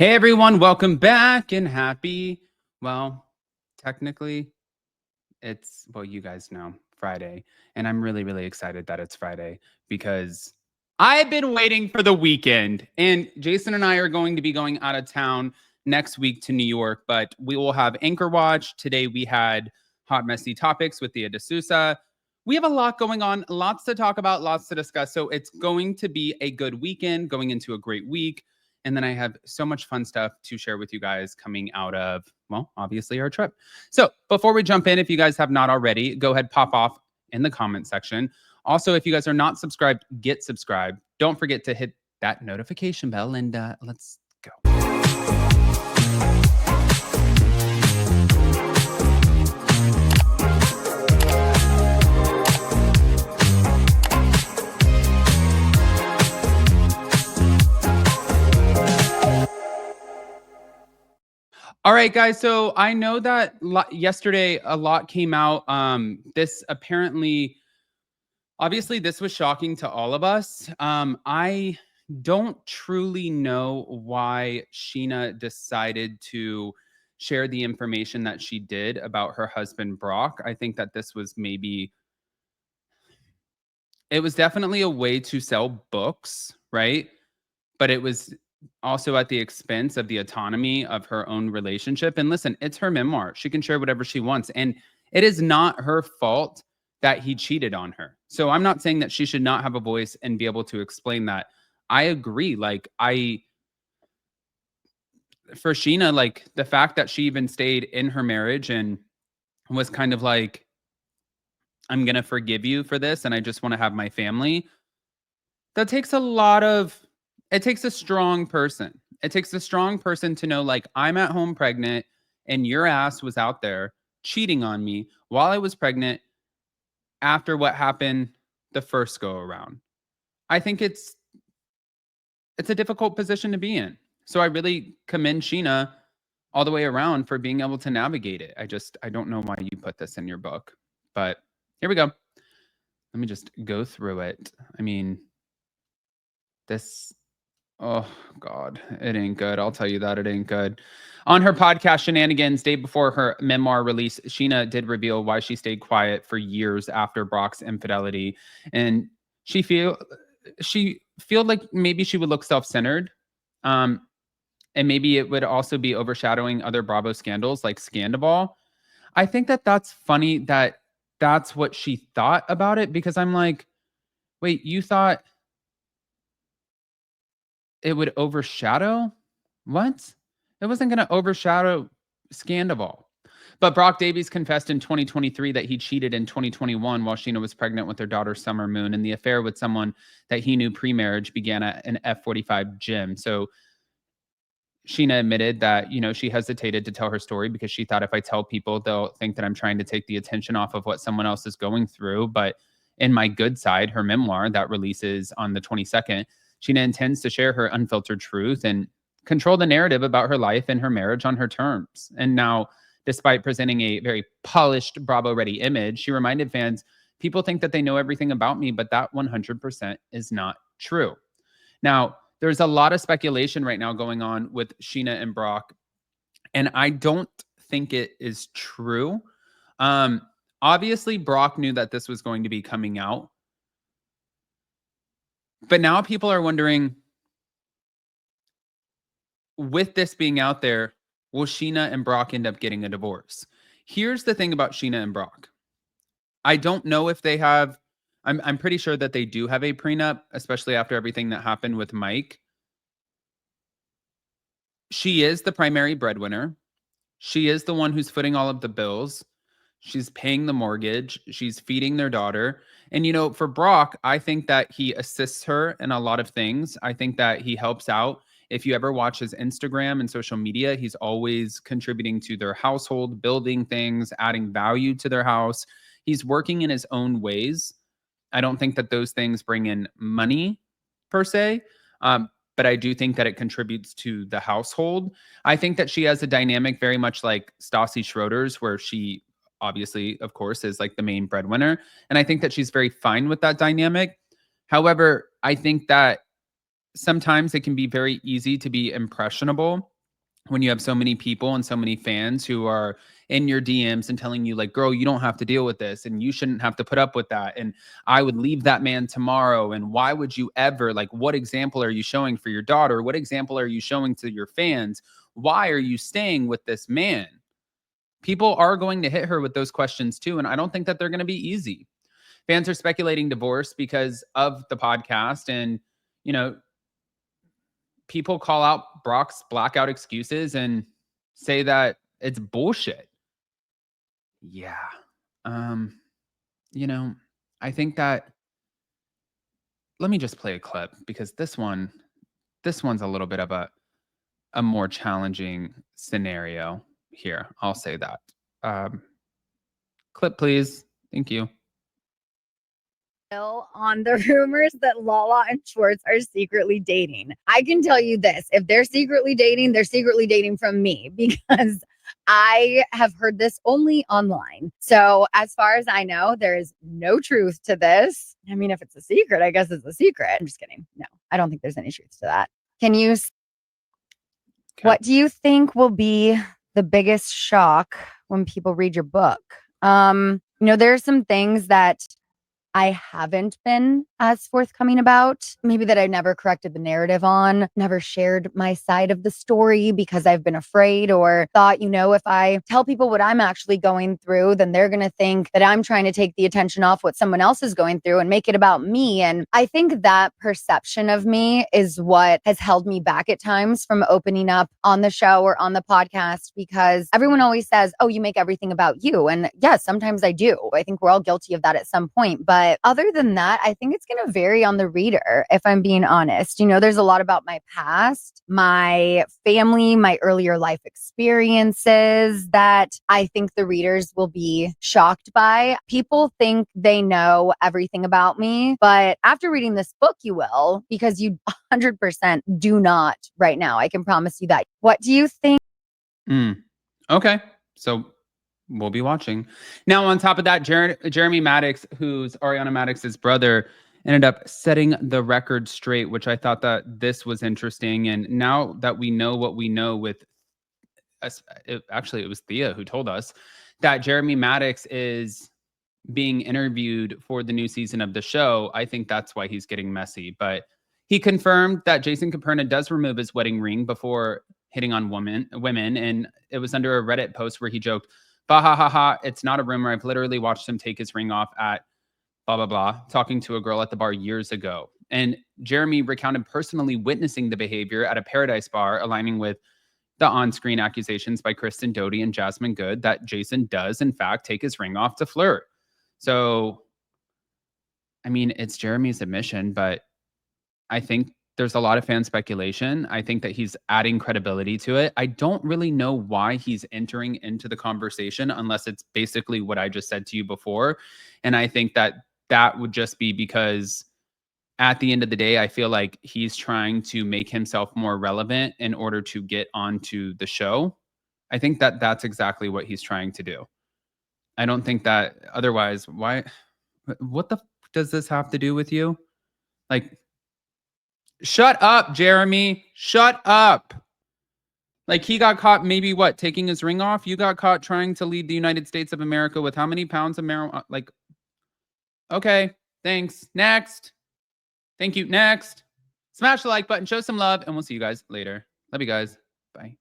Hey everyone, welcome back and happy, well, technically you guys know, Friday. And I'm really, really excited that it's Friday because I've been waiting for the weekend. And Jason and I are going to be going out of town next week to New York, but we will have Anchor Watch. Today we had Hot Messy Topics with Thea D'Souza. We have a lot going on, lots to talk about, lots to discuss. So it's going to be a good weekend, going into a great week. And then I have so much fun stuff to share with you guys coming out of, well, obviously our trip. So before we jump in, if you guys have not already, go ahead, pop off in the comment section. Also, if you guys are not subscribed, get subscribed. Don't forget to hit that notification bell and let's go. All right, guys. So I know that yesterday a lot came out. This apparently, obviously, this was shocking to all of us. I don't truly know why Scheana decided to share the information that she did about her husband, Brock. I think that this was it was definitely a way to sell books, right? But it was also at the expense of the autonomy of her own relationship. And listen, it's her memoir. She can share whatever she wants. And it is not her fault that he cheated on her. So I'm not saying that she should not have a voice and be able to explain that. I agree. For Scheana, like the fact that she even stayed in her marriage and was kind of like, I'm going to forgive you for this. And I just want to have my family. That takes it takes a strong person. It takes a strong person to know, like, I'm at home pregnant and your ass was out there cheating on me while I was pregnant after what happened the first go around. I think it's a difficult position to be in. So I really commend Scheana all the way around for being able to navigate it. I don't know why you put this in your book, but here we go. Let me just go through it. I mean, oh, God, it ain't good. I'll tell you that it ain't good. On her podcast, Shenanigans, day before her memoir release, Scheana did reveal why she stayed quiet for years after Brock's infidelity. And she feel like maybe she would look self-centered. And maybe it would also be overshadowing other Bravo scandals like Scandoval. I think that that's funny that that's what she thought about it, because I'm like, wait, you thought it would overshadow? What? It wasn't going to overshadow Scandoval. But Brock Davies confessed in 2023 that he cheated in 2021 while Scheana was pregnant with their daughter Summer Moon, and the affair with someone that he knew pre-marriage began at an F45 gym. So Scheana admitted that, she hesitated to tell her story because she thought, if I tell people, they'll think that I'm trying to take the attention off of what someone else is going through. But in My Good Side, her memoir that releases on the 22nd, Scheana intends to share her unfiltered truth and control the narrative about her life and her marriage on her terms. And now, despite presenting a very polished, Bravo-ready image, she reminded fans, people think that they know everything about me, but that 100% is not true. Now, there's a lot of speculation right now going on with Scheana and Brock, and I don't think it is true. Obviously, Brock knew that this was going to be coming out. But now people are wondering, with this being out there, will Scheana and Brock end up getting a divorce? Here's the thing about Scheana and Brock. I don't know if they have, I'm pretty sure that they do have a prenup, especially after everything that happened with Mike. She is the primary breadwinner. She is the one who's footing all of the bills. She's paying the mortgage. She's feeding their daughter. And, for Brock, I think that he assists her in a lot of things. I think that he helps out. If you ever watch his Instagram and social media, he's always contributing to their household, building things, adding value to their house. He's working in his own ways. I don't think that those things bring in money per se, but I do think that it contributes to the household. I think that she has a dynamic very much like Stassi Schroeder's, where she obviously, of course, is like the main breadwinner. And I think that she's very fine with that dynamic. However, I think that sometimes it can be very easy to be impressionable when you have so many people and so many fans who are in your DMs and telling you like, girl, you don't have to deal with this and you shouldn't have to put up with that. And I would leave that man tomorrow. And why would you ever, like, what example are you showing for your daughter? What example are you showing to your fans? Why are you staying with this man? People are going to hit her with those questions too. And I don't think that they're going to be easy. Fans are speculating divorce because of the podcast. And, you know, people call out Brock's blackout excuses and say that it's bullshit. Yeah. Um, you know, I think that let me just play a clip because this one's a little bit of a more challenging scenario here. I'll say that. Um, clip please. Thank you. On the rumors that Lala and Schwarz are secretly dating. I can tell you this, if they're secretly dating from me because I have heard this only online. So as far as I know, there is no truth to this. I mean, if it's a secret, I guess it's a secret. I'm just kidding. No, I don't think there's any truth to that. What do you think will be the biggest shock when people read your book? There are some things that I haven't been as forthcoming about. Maybe that I never corrected the narrative on, never shared my side of the story because I've been afraid or thought, if I tell people what I'm actually going through, then they're going to think that I'm trying to take the attention off what someone else is going through and make it about me. And I think that perception of me is what has held me back at times from opening up on the show or on the podcast because everyone always says, oh, you make everything about you. And yes, sometimes I do. I think we're all guilty of that at some point. But other than that, I think it's going to vary on the reader, if I'm being honest. There's a lot about my past, my family, my earlier life experiences that I think the readers will be shocked by. People think they know everything about me, but after reading this book, you will, because you 100% do not right now. I can promise you that. What do you think? Okay. So we'll be watching. Now, on top of that, Jeremy Maddox, who's Ariana Madix's brother, ended up setting the record straight, which I thought that this was interesting. And now that we know what we know with us, it was Thea who told us that Jeremy Maddox is being interviewed for the new season of the show. I think that's why he's getting messy. But he confirmed that Jason Caperna does remove his wedding ring before hitting on women. And it was under a Reddit post where he joked, "Bah ha ha ha, it's not a rumor. I've literally watched him take his ring off at blah, blah, blah," talking to a girl at the bar years ago. And Jeremy recounted personally witnessing the behavior at a Paradise bar, aligning with the on-screen accusations by Kristen Doty and Jasmine Good that Jason does, in fact, take his ring off to flirt. So, I mean, it's Jeremy's admission, but I think there's a lot of fan speculation. I think that he's adding credibility to it. I don't really know why he's entering into the conversation unless it's basically what I just said to you before. And I think that that would just be because at the end of the day, I feel like he's trying to make himself more relevant in order to get onto the show. I think that that's exactly what he's trying to do. I don't think that otherwise, why, what the does this have to do with you? Like, shut up, Jeremy. Shut up. Like, he got caught maybe what, taking his ring off? You got caught trying to lead the United States of America with how many pounds of marijuana? Like, okay, thanks. Next. Thank you. Next. Smash the like button, show some love, and we'll see you guys later. Love you guys. Bye.